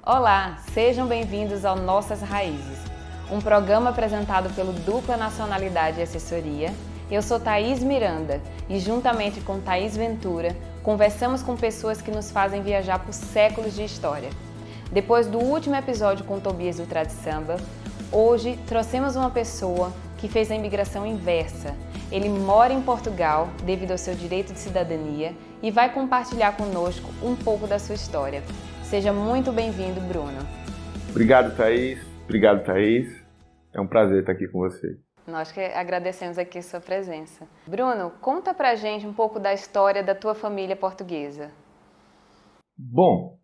Olá, sejam bem-vindos ao Nossas Raízes, um programa apresentado pelo Dupla Nacionalidade e Assessoria. Eu sou Thaís Miranda e, juntamente com Thaís Ventura, conversamos com pessoas que nos fazem viajar por séculos de história. Depois do último episódio com Tobias do Tradisamba, hoje trouxemos uma pessoa que fez a imigração inversa. Ele mora em Portugal devido ao seu direito de cidadania e vai compartilhar conosco um pouco da sua história. Seja muito bem-vindo, Bruno. Obrigado, Thaís. Obrigado, Thaís. É um prazer estar aqui com você. Nós que agradecemos aqui a sua presença. Bruno, conta pra gente um pouco da história da tua família portuguesa. Bom,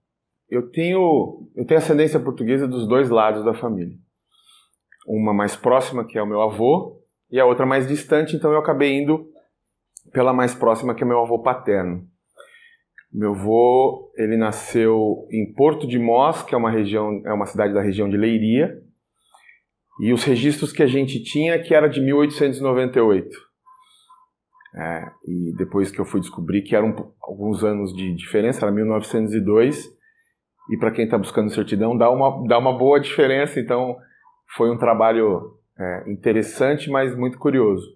eu tenho ascendência portuguesa dos dois lados da família. Uma mais próxima, que é o meu avô, e a outra mais distante, então eu acabei indo pela mais próxima, que é meu avô paterno. Meu avô, ele nasceu em Porto de Mós, que é uma cidade da região de Leiria, e os registros que a gente tinha que era de 1898. E depois que eu fui descobrir que eram alguns anos de diferença, era 1902, e para quem está buscando certidão dá uma boa diferença, então foi um trabalho interessante, mas muito curioso.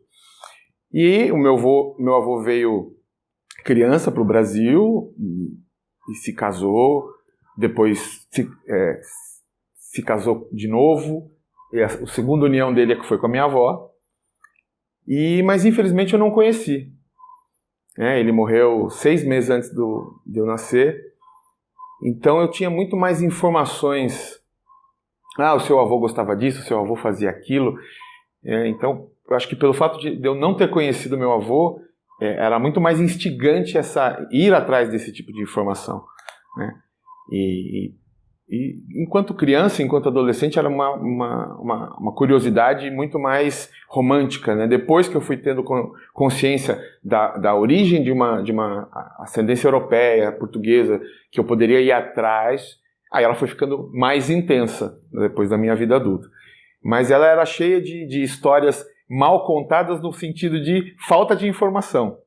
E o meu avô veio criança para o Brasil e se casou, depois se casou de novo, e a segunda união dele é que foi com a minha avó, mas infelizmente eu não conheci. Ele morreu 6 meses antes de eu nascer, então eu tinha muito mais informações. O seu avô gostava disso, o seu avô fazia aquilo. Então, eu acho que pelo fato de eu não ter conhecido meu avô, era muito mais instigante ir atrás desse tipo de informação, né? E enquanto criança, enquanto adolescente, era uma curiosidade muito mais romântica, né? Depois que eu fui tendo consciência da origem de uma ascendência europeia, portuguesa, que eu poderia ir atrás, aí ela foi ficando mais intensa depois da minha vida adulta. Mas ela era cheia de histórias mal contadas no sentido de falta de informação,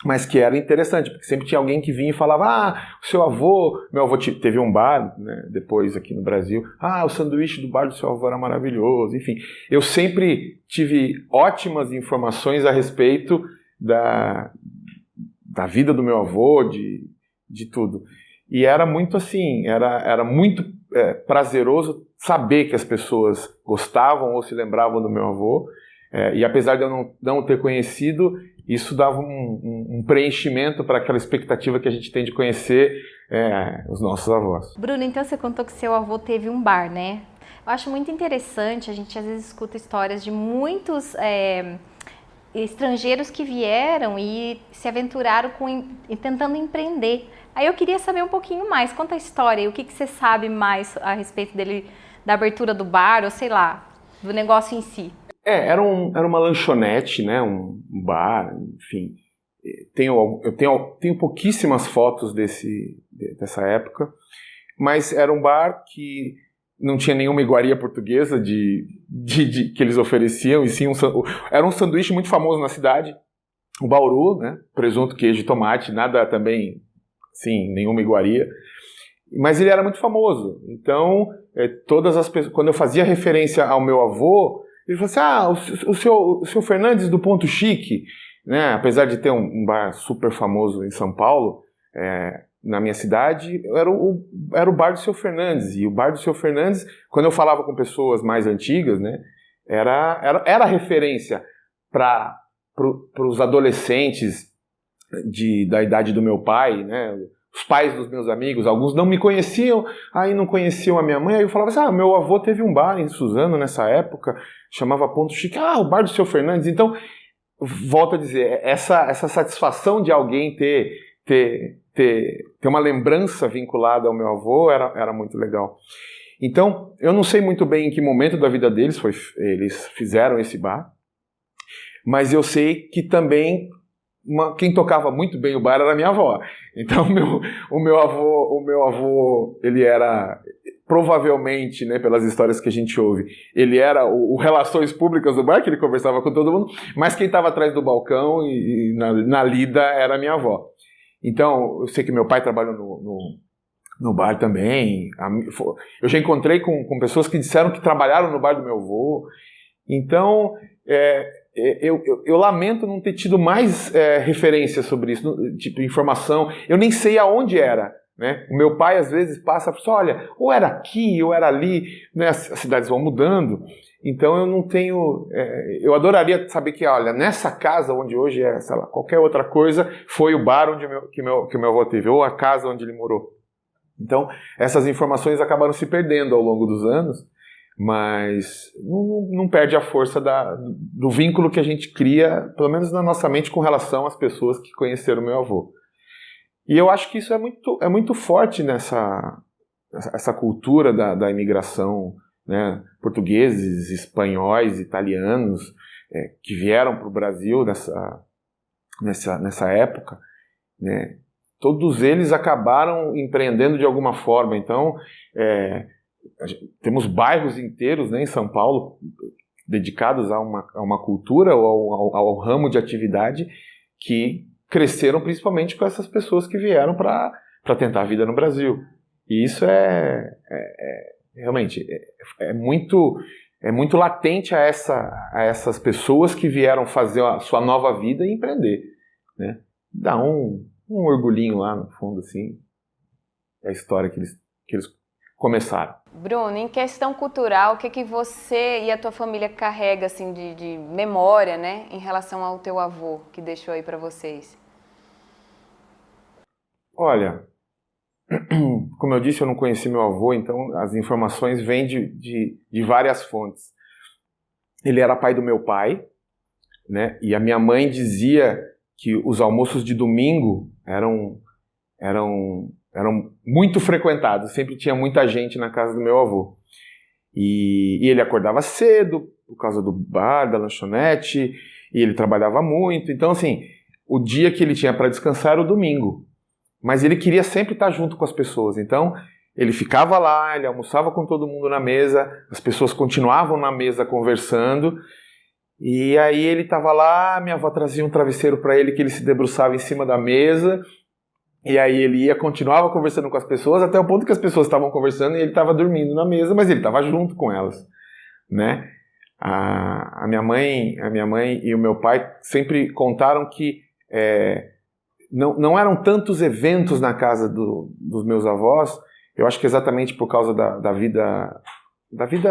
mas que era interessante, porque sempre tinha alguém que vinha e falava: o seu avô, meu avô teve um bar, né, depois aqui no Brasil, o sanduíche do bar do seu avô era maravilhoso, enfim, eu sempre tive ótimas informações a respeito da vida do meu avô, de tudo, e era muito assim, era muito prazeroso saber que as pessoas gostavam ou se lembravam do meu avô. E apesar de eu não ter conhecido, isso dava um preenchimento para aquela expectativa que a gente tem de conhecer os nossos avós. Bruno, então você contou que seu avô teve um bar, né? Eu acho muito interessante, a gente às vezes escuta histórias de muitos estrangeiros que vieram e se aventuraram tentando empreender. Aí eu queria saber um pouquinho mais, conta a história, o que você sabe mais a respeito dele, da abertura do bar, ou sei lá, do negócio em si. Era uma lanchonete, né, um bar, enfim. Eu tenho pouquíssimas fotos dessa época, mas era um bar que não tinha nenhuma iguaria portuguesa que eles ofereciam, e sim era um sanduíche muito famoso na cidade, o bauru, né, presunto, queijo e tomate, nada também, sim, nenhuma iguaria. Mas ele era muito famoso, então todas as pessoas, quando eu fazia referência ao meu avô, ele falou assim: o seu Fernandes do Ponto Chique, né? Apesar de ter um bar super famoso em São Paulo, na minha cidade, era o bar do seu Fernandes. E o bar do seu Fernandes, quando eu falava com pessoas mais antigas, né, era referência para os adolescentes da idade do meu pai, né? Os pais dos meus amigos, alguns não me conheciam, aí não conheciam a minha mãe, aí eu falava assim: meu avô teve um bar em Suzano nessa época, chamava Ponto Chique, o bar do seu Fernandes. Então, volto a dizer, essa satisfação de alguém ter uma lembrança vinculada ao meu avô era muito legal. Então, eu não sei muito bem em que momento da vida deles eles fizeram esse bar, mas eu sei que também quem tocava muito bem o bar era a minha avó. Então o meu avô, ele era, provavelmente, né, pelas histórias que a gente ouve, ele era o relações públicas do bar, que ele conversava com todo mundo, mas quem estava atrás do balcão e na lida era a minha avó. Então, eu sei que meu pai trabalhou No bar também. Eu já encontrei com pessoas que disseram que trabalharam no bar do meu avô. Então, eu lamento não ter tido mais referência sobre isso, tipo, informação. Eu nem sei aonde era. Né? O meu pai, às vezes, passa e fala, olha, ou era aqui, ou era ali. Né? As cidades vão mudando. Então, eu não tenho... eu adoraria saber que, olha, nessa casa onde hoje é, sei lá, qualquer outra coisa, foi o bar que o meu avô teve, ou a casa onde ele morou. Então, essas informações acabaram se perdendo ao longo dos anos, mas não perde a força do vínculo que a gente cria, pelo menos na nossa mente, com relação às pessoas que conheceram o meu avô. E eu acho que isso é muito forte essa cultura da imigração, né? Portugueses, espanhóis, italianos, que vieram para o Brasil nessa época, né? Todos eles acabaram empreendendo de alguma forma. Então, temos bairros inteiros, né, em São Paulo dedicados a uma cultura ou ao ramo de atividade que cresceram principalmente com essas pessoas que vieram para tentar a vida no Brasil. E isso realmente muito latente a essas pessoas que vieram fazer a sua nova vida e empreender, né? Dá um orgulhinho lá no fundo, assim, a história que eles começaram. Bruno, em questão cultural, o que você e a tua família carrega, assim, de memória, né, em relação ao teu avô, que deixou aí para vocês? Olha, como eu disse, eu não conheci meu avô, então as informações vêm de várias fontes. Ele era pai do meu pai, né, e a minha mãe dizia que os almoços de domingo eram muito frequentados, sempre tinha muita gente na casa do meu avô. E ele acordava cedo, por causa do bar, da lanchonete, e ele trabalhava muito. Então, assim, o dia que ele tinha para descansar era o domingo. Mas ele queria sempre estar junto com as pessoas. Então, ele ficava lá, ele almoçava com todo mundo na mesa, as pessoas continuavam na mesa conversando. E aí ele estava lá, minha avó trazia um travesseiro para ele que ele se debruçava em cima da mesa, e aí ele continuava conversando com as pessoas, até o ponto que as pessoas estavam conversando e ele estava dormindo na mesa, mas ele estava junto com elas, né? A minha mãe e o meu pai sempre contaram que não eram tantos eventos na casa dos meus avós. Eu acho que exatamente por causa da vida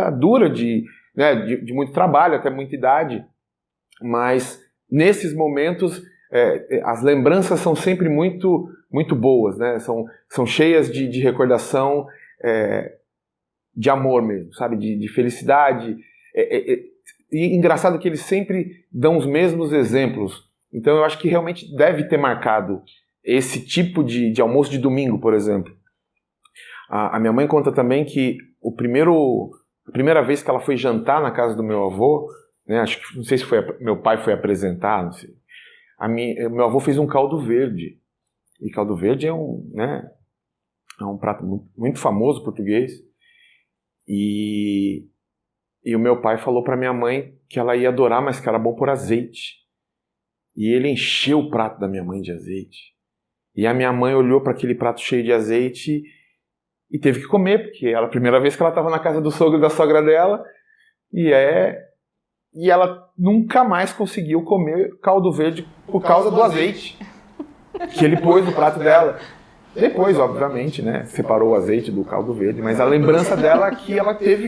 dura, né, de muito trabalho, até muita idade, mas nesses momentos as lembranças são sempre muito, muito boas, né? São cheias de recordação, de amor mesmo, sabe? De felicidade. E engraçado que eles sempre dão os mesmos exemplos. Então eu acho que realmente deve ter marcado esse tipo de almoço de domingo, por exemplo. A minha mãe conta também que a primeira vez que ela foi jantar na casa do meu avô, né, acho que não sei se meu pai foi apresentar, não sei. Meu avô fez um caldo verde. E caldo verde é um prato muito, muito famoso português. E o meu pai falou para minha mãe que ela ia adorar, mas que era bom por azeite. E ele encheu o prato da minha mãe de azeite. E a minha mãe olhou para aquele prato cheio de azeite e teve que comer, porque era a primeira vez que ela estava na casa do sogro e da sogra dela, e ela nunca mais conseguiu comer caldo verde por causa do azeite que ele pôs no prato dela. Depois, obviamente, né, separou o azeite do caldo verde, mas a lembrança dela é que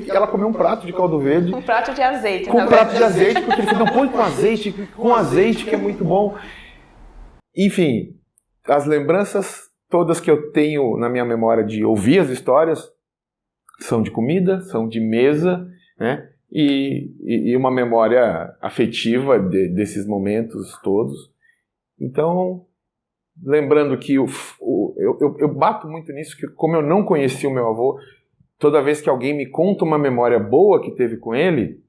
ela comeu um prato de caldo verde. Um prato de azeite. Com um prato de azeite, porque ele falou, não, põe com azeite que é muito bom. Enfim, as lembranças todas que eu tenho na minha memória de ouvir as histórias são de comida, são de mesa, né? E uma memória afetiva desses momentos todos. Então, lembrando que eu bato muito nisso, que como eu não conheci o meu avô, toda vez que alguém me conta uma memória boa que teve com ele,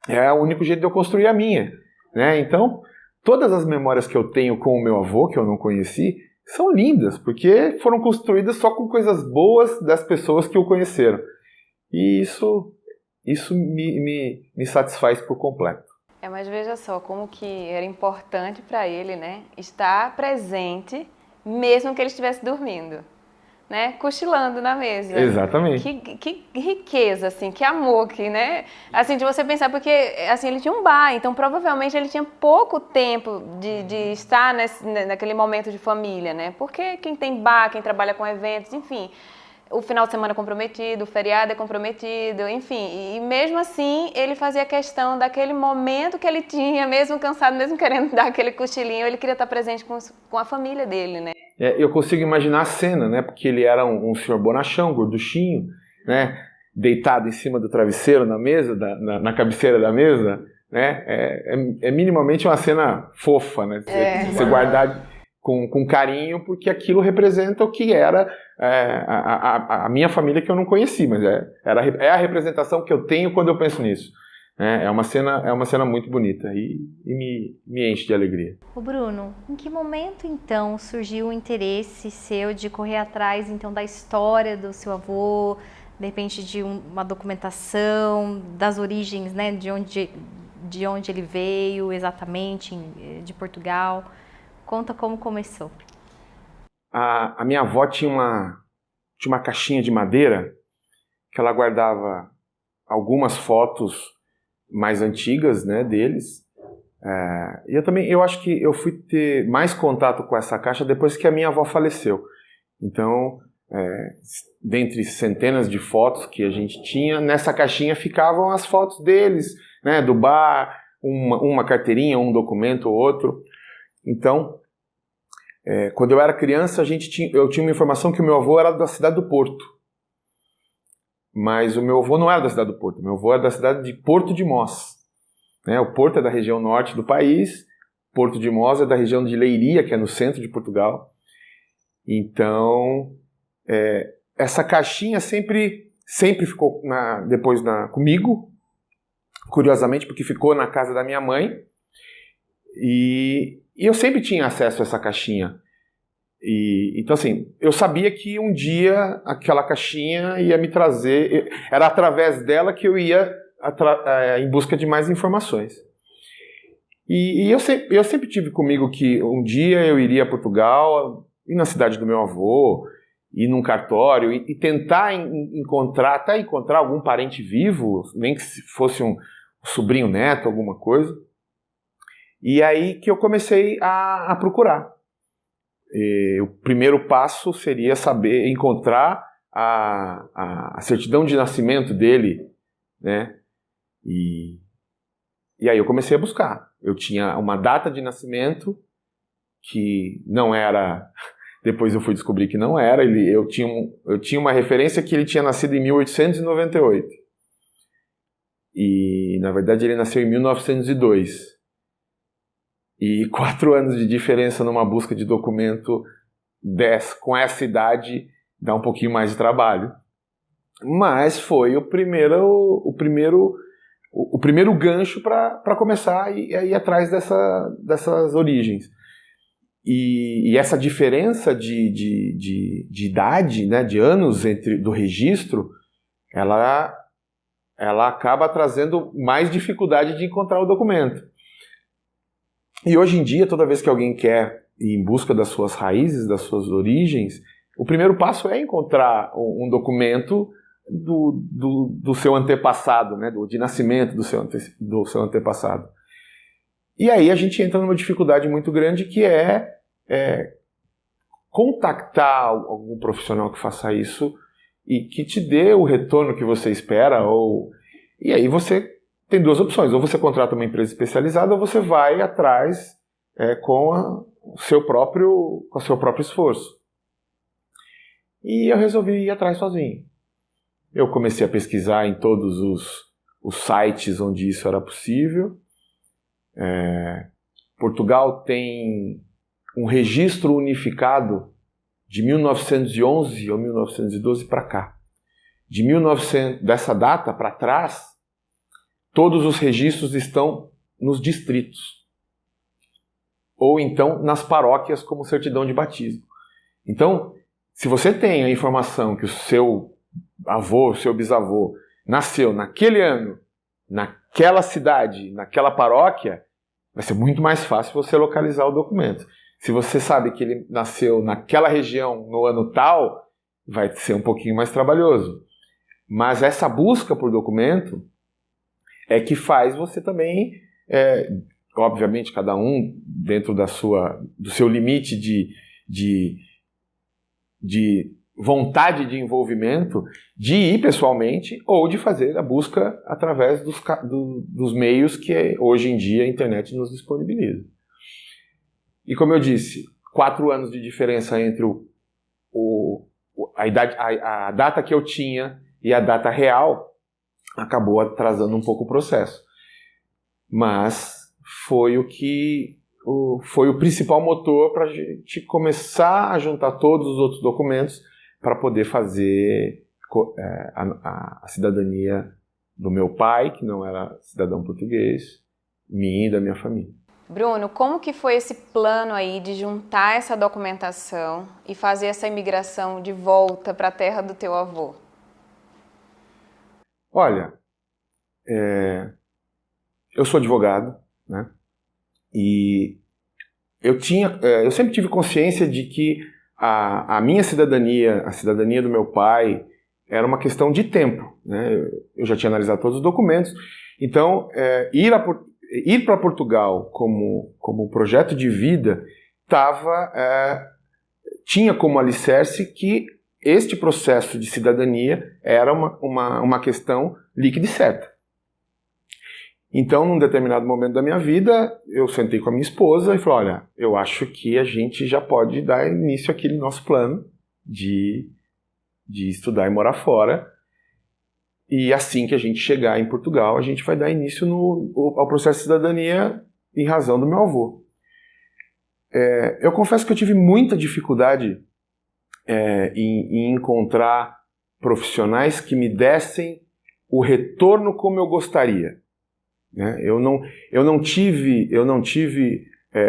é o único jeito de eu construir a minha, né? Então, todas as memórias que eu tenho com o meu avô, que eu não conheci, são lindas, porque foram construídas só com coisas boas das pessoas que o conheceram. E isso me satisfaz por completo. Mas veja só como que era importante para ele, né, estar presente, mesmo que ele estivesse dormindo. né, cochilando na mesa. Exatamente. Que riqueza, assim, que amor, que, né? Assim, de você pensar, porque assim, ele tinha um bar, então provavelmente ele tinha pouco tempo de estar naquele momento de família, né? Porque quem tem bar, quem trabalha com eventos, enfim, o final de semana é comprometido, o feriado é comprometido, enfim. E mesmo assim, ele fazia questão daquele momento que ele tinha, mesmo cansado, mesmo querendo dar aquele cochilinho, ele queria estar presente com a família dele, né? Eu consigo imaginar a cena, né? Porque ele era um senhor bonachão, gorduchinho, né? Deitado em cima do travesseiro na mesa, na cabeceira da mesa, né? É minimamente uma cena fofa, né? Você guardar com carinho, porque aquilo representa o que era a minha família, que eu não conheci, mas é a representação que eu tenho quando eu penso nisso. É uma cena muito bonita e me enche de alegria. Ô Bruno, em que momento então surgiu o interesse seu de correr atrás então da história do seu avô, de repente de uma documentação das origens, né, de onde ele veio exatamente, de Portugal? Conta como começou. A minha avó tinha uma caixinha de madeira que ela guardava algumas fotos mais antigas, né, deles. E eu acho que eu fui ter mais contato com essa caixa depois que a minha avó faleceu. Então, dentre centenas de fotos que a gente tinha, nessa caixinha ficavam as fotos deles, né, do bar, uma carteirinha, um documento ou outro. Então, quando eu era criança, eu tinha uma informação que o meu avô era da cidade do Porto. Mas o meu avô não era da cidade do Porto, meu avô era da cidade de Porto de Mós. O Porto é da região norte do país, Porto de Mós é da região de Leiria, que é no centro de Portugal. Então, essa caixinha sempre ficou depois comigo, curiosamente, porque ficou na casa da minha mãe. E eu sempre tinha acesso a essa caixinha. Então, assim, eu sabia que um dia aquela caixinha ia me trazer... Era através dela que eu ia em busca de mais informações. E eu sempre tive comigo que um dia eu iria a Portugal, ir na cidade do meu avô, ir num cartório e tentar encontrar algum parente vivo, nem que fosse um sobrinho neto, alguma coisa. E aí que eu comecei a procurar. O primeiro passo seria encontrar a certidão de nascimento dele, né? E aí eu comecei a buscar. Eu tinha uma data de nascimento que não era... Depois eu fui descobrir que não era. Eu tinha uma referência que ele tinha nascido em 1898. E, na verdade, ele nasceu em 1902. E 4 anos de diferença numa busca de documento com essa idade dá um pouquinho mais de trabalho. Mas foi o primeiro gancho para começar a ir atrás dessas origens. E essa diferença de idade, né, de anos do registro, ela acaba trazendo mais dificuldade de encontrar o documento. E hoje em dia, toda vez que alguém quer ir em busca das suas raízes, das suas origens, o primeiro passo é encontrar um documento do seu antepassado, né, de nascimento do seu antepassado. E aí a gente entra numa dificuldade muito grande, que é contactar algum profissional que faça isso e que te dê o retorno que você espera. E aí você tem 2 opções: ou você contrata uma empresa especializada, ou você vai atrás com o seu próprio esforço. E eu resolvi ir atrás sozinho. Eu comecei a pesquisar em todos os sites onde isso era possível. Portugal tem um registro unificado de 1911 ou 1912 para cá. Dessa data para trás, todos os registros estão nos distritos, ou então nas paróquias, como certidão de batismo. Então, se você tem a informação que o seu avô, o seu bisavô, nasceu naquele ano, naquela cidade, naquela paróquia, vai ser muito mais fácil você localizar o documento. Se você sabe que ele nasceu naquela região no ano tal, vai ser um pouquinho mais trabalhoso. Mas essa busca por documento é que faz você também, obviamente, cada um dentro do seu limite de vontade de envolvimento, de ir pessoalmente ou de fazer a busca através dos meios que hoje em dia a internet nos disponibiliza. E como eu disse, 4 anos de diferença entre a data que eu tinha e a data real acabou atrasando um pouco o processo. Mas foi o principal motor para a gente começar a juntar todos os outros documentos para poder fazer a cidadania do meu pai, que não era cidadão português, minha e da minha família. Bruno, como que foi esse plano aí de juntar essa documentação e fazer essa imigração de volta para a terra do teu avô? Olha, eu sou advogado, né? E eu sempre tive consciência de que a minha cidadania, a cidadania do meu pai, era uma questão de tempo, né? Eu já tinha analisado todos os documentos, então ir para Portugal como projeto de vida tinha como alicerce que este processo de cidadania era uma questão líquida e certa. Então, num determinado momento da minha vida, eu sentei com a minha esposa e falei, olha, eu acho que a gente já pode dar início àquele nosso plano de estudar e morar fora. E assim que a gente chegar em Portugal, a gente vai dar início ao processo de cidadania em razão do meu avô. Eu confesso que eu tive muita dificuldade em encontrar profissionais que me dessem o retorno como eu gostaria. Eu não tive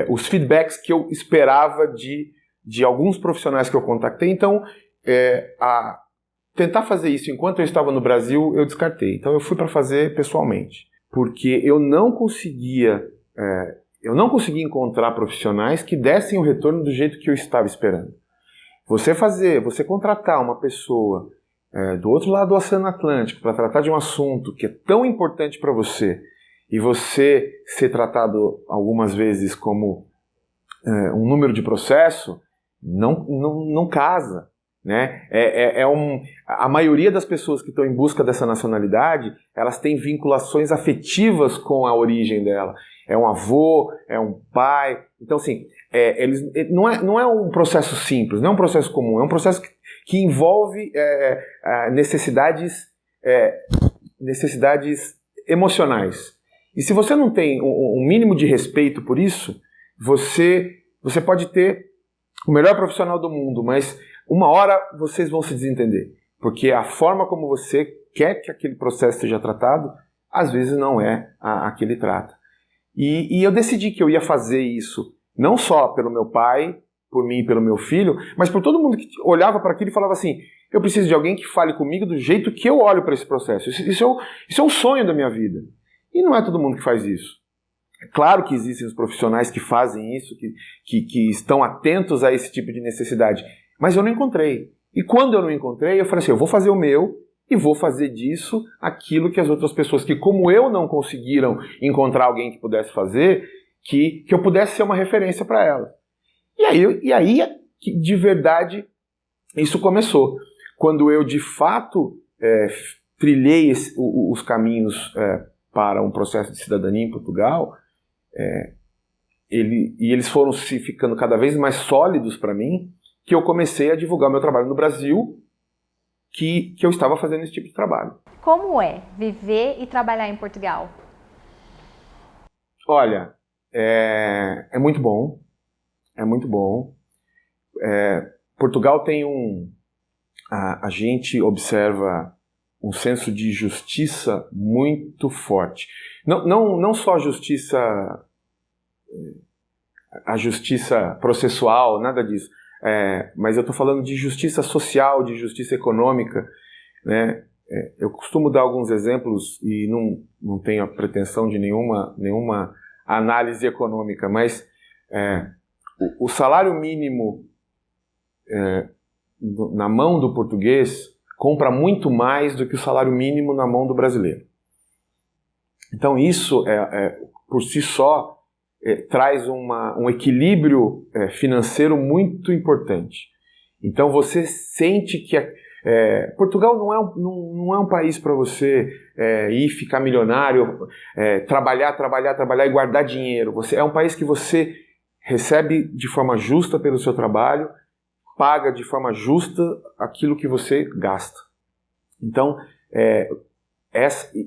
os feedbacks que eu esperava de alguns profissionais que eu contactei. Então, tentar fazer isso enquanto eu estava no Brasil, eu descartei. Então, eu fui para fazer pessoalmente, porque eu não conseguia encontrar profissionais que dessem o retorno do jeito que eu estava esperando. Você contratar uma pessoa do outro lado do Oceano Atlântico para tratar de um assunto que é tão importante para você, e você ser tratado algumas vezes como um número de processo, não casa. Né? A maioria das pessoas que estão em busca dessa nacionalidade, elas têm vinculações afetivas com a origem dela. É um avô, é um pai. Então, assim, não é um processo simples, não é um processo comum, é um processo que envolve necessidades emocionais. E se você não tem um mínimo de respeito por isso, você pode ter o melhor profissional do mundo, mas uma hora vocês vão se desentender. Porque a forma como você quer que aquele processo seja tratado, às vezes não é a que ele trata. E eu decidi que eu ia fazer isso, não só pelo meu pai, por mim e pelo meu filho, mas por todo mundo que olhava para aquilo e falava assim, eu preciso de alguém que fale comigo do jeito que eu olho para esse processo. Isso é um sonho da minha vida. E não é todo mundo que faz isso. É claro que existem os profissionais que fazem isso, que estão atentos a esse tipo de necessidade. Mas eu não encontrei. E quando eu não encontrei, eu falei assim, eu vou fazer o meu e vou fazer disso aquilo que as outras pessoas, que como eu não conseguiram encontrar alguém que pudesse fazer, que eu pudesse ser uma referência para ela. E aí, de verdade, isso começou. Quando eu, de fato, trilhei os caminhos para um processo de cidadania em Portugal, eles foram se ficando cada vez mais sólidos para mim, que eu comecei a divulgar meu trabalho no Brasil, que eu estava fazendo esse tipo de trabalho. Como é viver e trabalhar em Portugal? Olha, é muito bom. É muito bom. Portugal tem a gente observa um senso de justiça muito forte. Não só a justiça processual, nada disso. Mas eu estou falando de justiça social, de justiça econômica, né? Eu costumo dar alguns exemplos e não tenho a pretensão de nenhuma análise econômica, mas o salário mínimo na mão do português compra muito mais do que o salário mínimo na mão do brasileiro. Então isso, por si só, traz um equilíbrio financeiro muito importante. Então você sente que Portugal não é um país para você ir ficar milionário, trabalhar e guardar dinheiro. É um país que você recebe de forma justa pelo seu trabalho, paga de forma justa aquilo que você gasta. Então,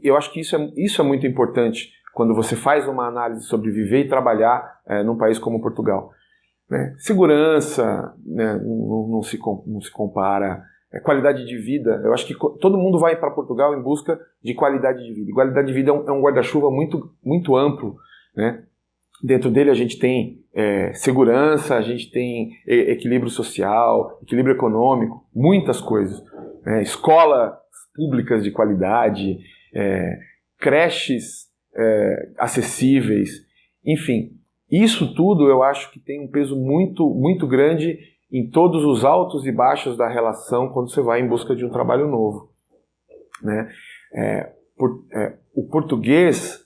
eu acho que isso é muito importante quando você faz uma análise sobre viver e trabalhar num país como Portugal. Né? Segurança, né, não se compara. Qualidade de vida, eu acho que todo mundo vai para Portugal em busca de qualidade de vida. E qualidade de vida é um guarda-chuva muito, muito amplo. Né? Dentro dele a gente tem segurança, a gente tem equilíbrio social, equilíbrio econômico, muitas coisas. Escolas públicas de qualidade, creches acessíveis, enfim. Isso tudo eu acho que tem um peso muito, muito grande em todos os altos e baixos da relação quando você vai em busca de um trabalho novo. Né? O português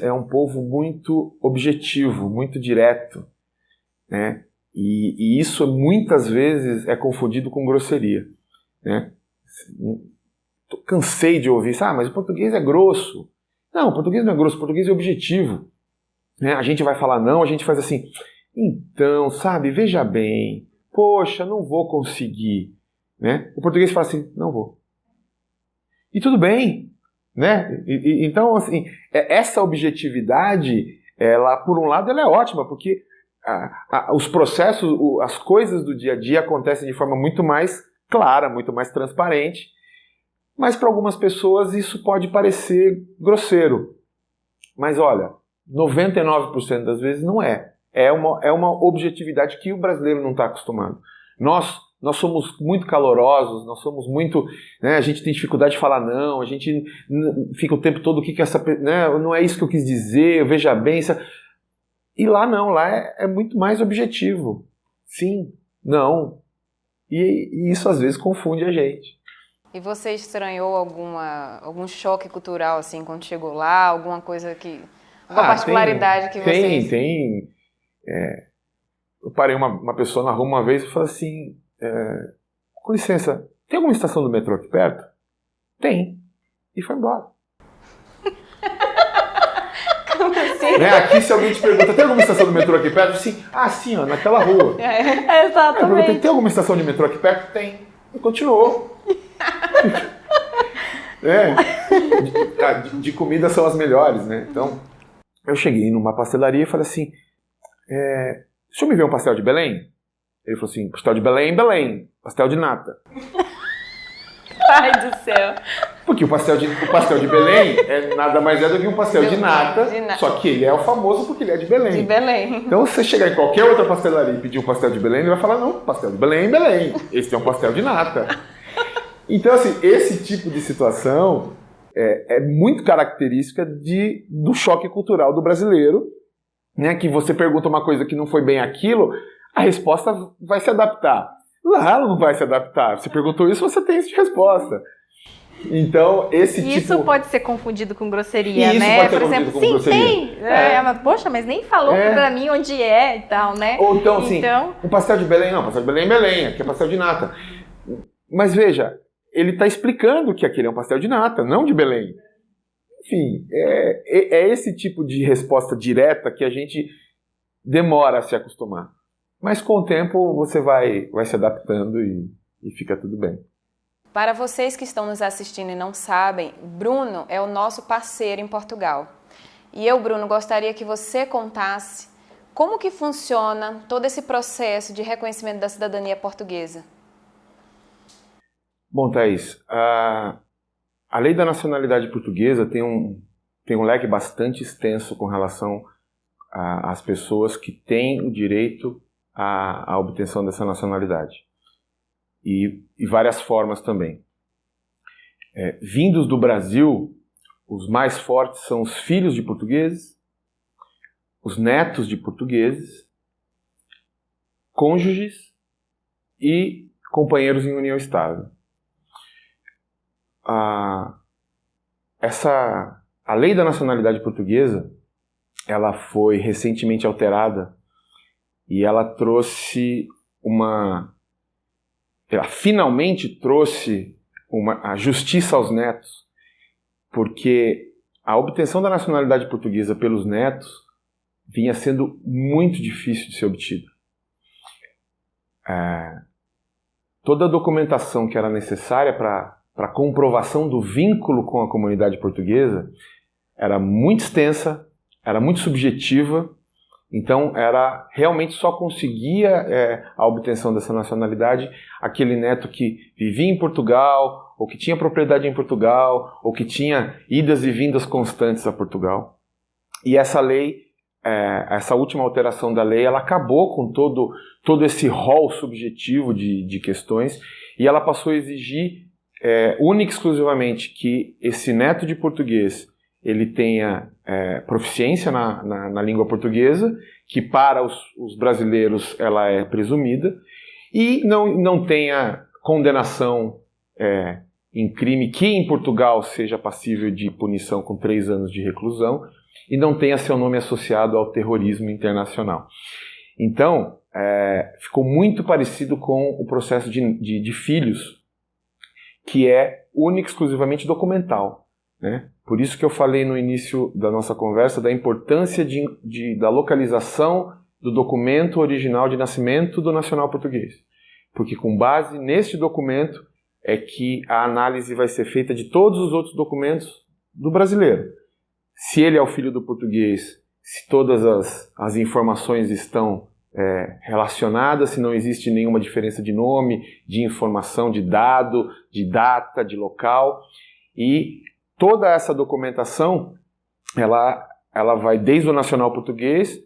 é um povo muito objetivo, muito direto. Né? E isso muitas vezes é confundido com grosseria. Né? Cansei de ouvir isso, mas o português é grosso. Não, o português não é grosso, o português é objetivo. Né? A gente vai falar não, a gente faz assim... Então, sabe, veja bem, poxa, não vou conseguir, né? O português fala assim, não vou. E tudo bem, né? Então, assim, essa objetividade, ela, por um lado, ela é ótima, porque os processos, as coisas do dia a dia acontecem de forma muito mais clara, muito mais transparente, mas para algumas pessoas isso pode parecer grosseiro. Mas olha, 99% das vezes não é. É uma objetividade que o brasileiro não está acostumado. Nós somos muito calorosos, nós somos muito... Né, a gente tem dificuldade de falar não, a gente fica o tempo todo, o que essa... Né, não é isso que eu quis dizer, veja bem... E lá não, lá é muito mais objetivo. Sim, não. E isso às vezes confunde a gente. E você estranhou algum choque cultural, assim, quando chegou lá? Alguma coisa que... Alguma particularidade que você... Tem. Eu parei uma pessoa na rua uma vez e falei assim, com licença, tem alguma estação do metrô aqui perto? Tem. E foi embora. Como assim? Aqui se alguém te pergunta, tem alguma estação do metrô aqui perto? Sim. Ah, sim, ó, naquela rua. Exatamente. Tem alguma estação de metrô aqui perto? Tem. E continuou. De comida são as melhores, né? Então, eu cheguei numa pastelaria e falei assim, o senhor me vê um pastel de Belém? Ele falou assim, pastel de Belém em Belém, pastel de nata. Ai do céu. Porque o pastel de Belém nada mais do que um pastel de nata, só que ele é o famoso porque ele é de Belém. De Belém. Então, se você chegar em qualquer outra pastelaria e pedir um pastel de Belém, ele vai falar, não, pastel de Belém em Belém. Esse é um pastel de nata. Então, assim, esse tipo de situação é muito característica do choque cultural do brasileiro, né, que você pergunta uma coisa que não foi bem aquilo, a resposta vai se adaptar. Lá ela não vai se adaptar. Você perguntou isso, você tem essa resposta. Então, Isso pode ser confundido com grosseria, isso né? pode ser Por exemplo, confundido com grosseria. Tem. Mas, poxa, mas nem falou pra mim onde é e tal, né? Ou então, assim, um pastel de Belém, não, pastel de Belém em Belém, aqui é pastel de nata. Mas veja, ele está explicando que aquele é um pastel de nata, não de Belém. Enfim, é esse tipo de resposta direta que a gente demora a se acostumar. Mas com o tempo você vai se adaptando e fica tudo bem. Para vocês que estão nos assistindo e não sabem, Bruno é o nosso parceiro em Portugal. E eu, Bruno, gostaria que você contasse como que funciona todo esse processo de reconhecimento da cidadania portuguesa. Bom, Thaís, a lei da nacionalidade portuguesa tem um leque bastante extenso com relação às pessoas que têm o direito à obtenção dessa nacionalidade. E várias formas também. Vindos do Brasil, os mais fortes são os filhos de portugueses, os netos de portugueses, cônjuges e companheiros em união estável. A lei da nacionalidade portuguesa, ela foi recentemente alterada e ela finalmente trouxe a justiça aos netos, porque a obtenção da nacionalidade portuguesa pelos netos vinha sendo muito difícil de ser obtida. Toda a documentação que era necessária para comprovação do vínculo com a comunidade portuguesa era muito extensa, era muito subjetiva, então realmente só conseguia a obtenção dessa nacionalidade aquele neto que vivia em Portugal, ou que tinha propriedade em Portugal, ou que tinha idas e vindas constantes a Portugal. E essa lei, essa última alteração da lei, ela acabou com todo esse rol subjetivo de questões, e ela passou a exigir única e exclusivamente que esse neto de português ele tenha proficiência na língua portuguesa, que para os brasileiros ela é presumida, e não tenha condenação em crime que em Portugal seja passível de punição com 3 anos de reclusão, e não tenha seu nome associado ao terrorismo internacional. Então, ficou muito parecido com o processo de filhos, que é único e exclusivamente documental, né? Por isso que eu falei no início da nossa conversa da importância da localização do documento original de nascimento do nacional português. Porque com base neste documento é que a análise vai ser feita de todos os outros documentos do brasileiro. Se ele é o filho do português, se todas as informações estão relacionadas, se não existe nenhuma diferença de nome, de informação, de dado, de data, de local. E toda essa documentação, ela vai desde o nacional português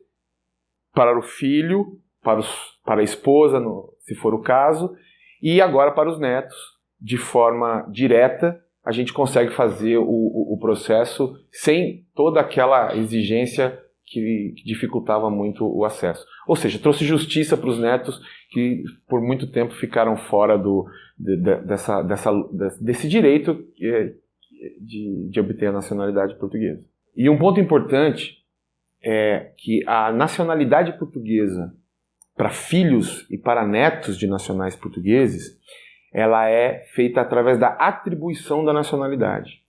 para o filho, para a esposa, se for o caso, e agora para os netos, de forma direta. A gente consegue fazer o processo sem toda aquela exigência que dificultava muito o acesso. Ou seja, trouxe justiça para os netos que por muito tempo ficaram fora desse direito de obter a nacionalidade portuguesa. E um ponto importante é que a nacionalidade portuguesa para filhos e para netos de nacionais portugueses, ela é feita através da atribuição da nacionalidade.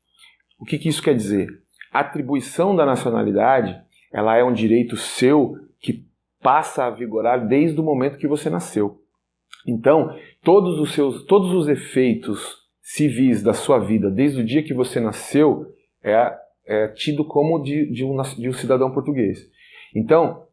O que isso quer dizer? A atribuição da nacionalidade, ela é um direito seu que passa a vigorar desde o momento que você nasceu. Então, todos os efeitos civis da sua vida, desde o dia que você nasceu, é tido como de um cidadão português. Então,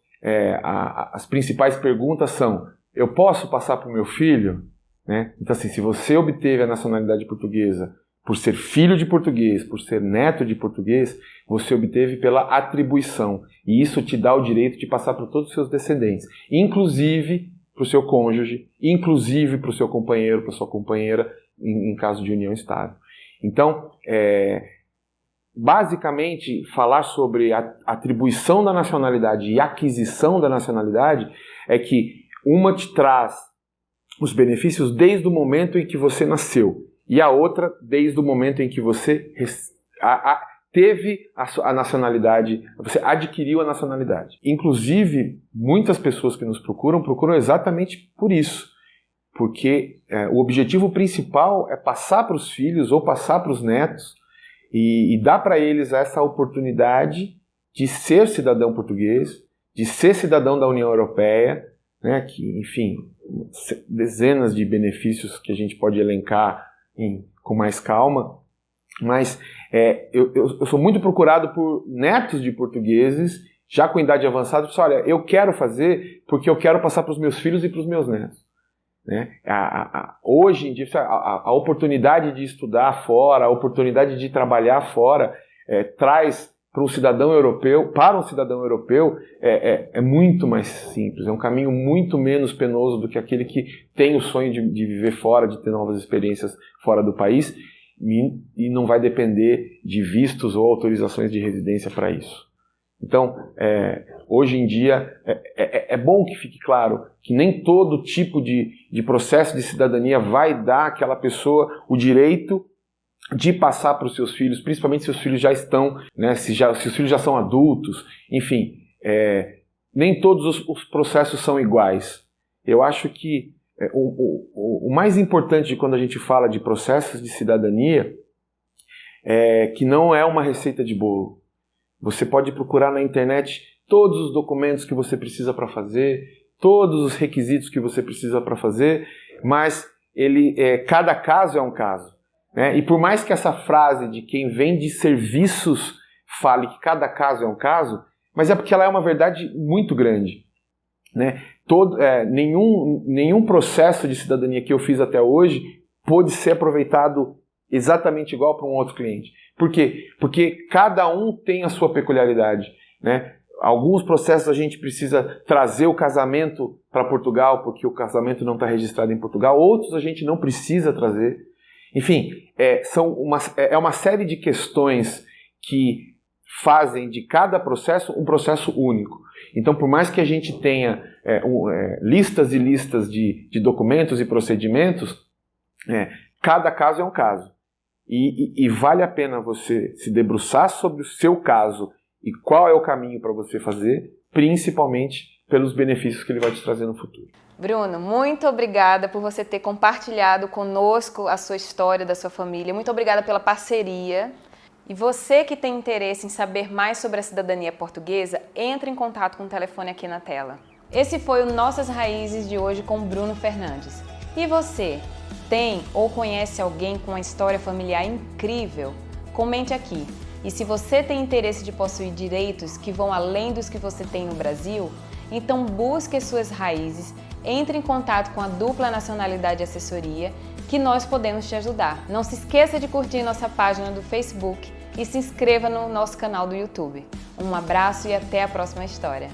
as principais perguntas são: eu posso passar para o meu filho? Né? Então, assim, se você obteve a nacionalidade portuguesa por ser filho de português, por ser neto de português, você obteve pela atribuição. E isso te dá o direito de passar para todos os seus descendentes, inclusive para o seu cônjuge, inclusive para o seu companheiro, para a sua companheira, em caso de união estável. Então, basicamente, falar sobre a atribuição da nacionalidade e aquisição da nacionalidade é que uma te traz os benefícios desde o momento em que você nasceu, e a outra desde o momento em que você teve a nacionalidade, você adquiriu a nacionalidade. Inclusive, muitas pessoas que nos procuram exatamente por isso, porque o objetivo principal é passar para os filhos ou passar para os netos e dar para eles essa oportunidade de ser cidadão português, de ser cidadão da União Europeia, né, que, enfim, dezenas de benefícios que a gente pode elencar com mais calma, mas eu sou muito procurado por netos de portugueses, já com idade avançada, que olha, eu quero fazer porque eu quero passar para os meus filhos e para os meus netos. Né? Hoje em dia, a oportunidade de estudar fora, a oportunidade de trabalhar fora, traz para um cidadão europeu, é muito mais simples, é um caminho muito menos penoso do que aquele que tem o sonho de viver fora, de ter novas experiências fora do país, e não vai depender de vistos ou autorizações de residência para isso. Então, hoje em dia, é bom que fique claro que nem todo tipo de processo de cidadania vai dar àquela pessoa o direito de passar para os seus filhos, principalmente se os filhos já estão, né, se os filhos já são adultos, enfim, nem todos os processos são iguais. Eu acho que o mais importante quando a gente fala de processos de cidadania é que não é uma receita de bolo. Você pode procurar na internet todos os documentos que você precisa para fazer, todos os requisitos que você precisa para fazer, mas cada caso é um caso, né? E por mais que essa frase de quem vende serviços fale que cada caso é um caso, mas é porque ela é uma verdade muito grande, né? Nenhum processo de cidadania que eu fiz até hoje pôde ser aproveitado exatamente igual para um outro cliente. Por quê? Porque cada um tem a sua peculiaridade, né? Alguns processos a gente precisa trazer o casamento para Portugal porque o casamento não está registrado em Portugal, outros a gente não precisa trazer. Enfim, é uma série de questões que fazem de cada processo um processo único. Então, por mais que a gente tenha listas e listas de documentos e procedimentos, cada caso é um caso. E vale a pena você se debruçar sobre o seu caso e qual é o caminho para você fazer, principalmente pelos benefícios que ele vai te trazer no futuro. Bruno, muito obrigada por você ter compartilhado conosco a sua história da sua família. Muito obrigada pela parceria. E você que tem interesse em saber mais sobre a cidadania portuguesa, entre em contato com o telefone aqui na tela. Esse foi o Nossas Raízes de hoje com Bruno Fernandes. E você, tem ou conhece alguém com uma história familiar incrível? Comente aqui. E se você tem interesse de possuir direitos que vão além dos que você tem no Brasil, então busque as suas raízes, entre em contato com a Dupla Nacionalidade Assessoria, que nós podemos te ajudar. Não se esqueça de curtir nossa página do Facebook e se inscreva no nosso canal do YouTube. Um abraço e até a próxima história.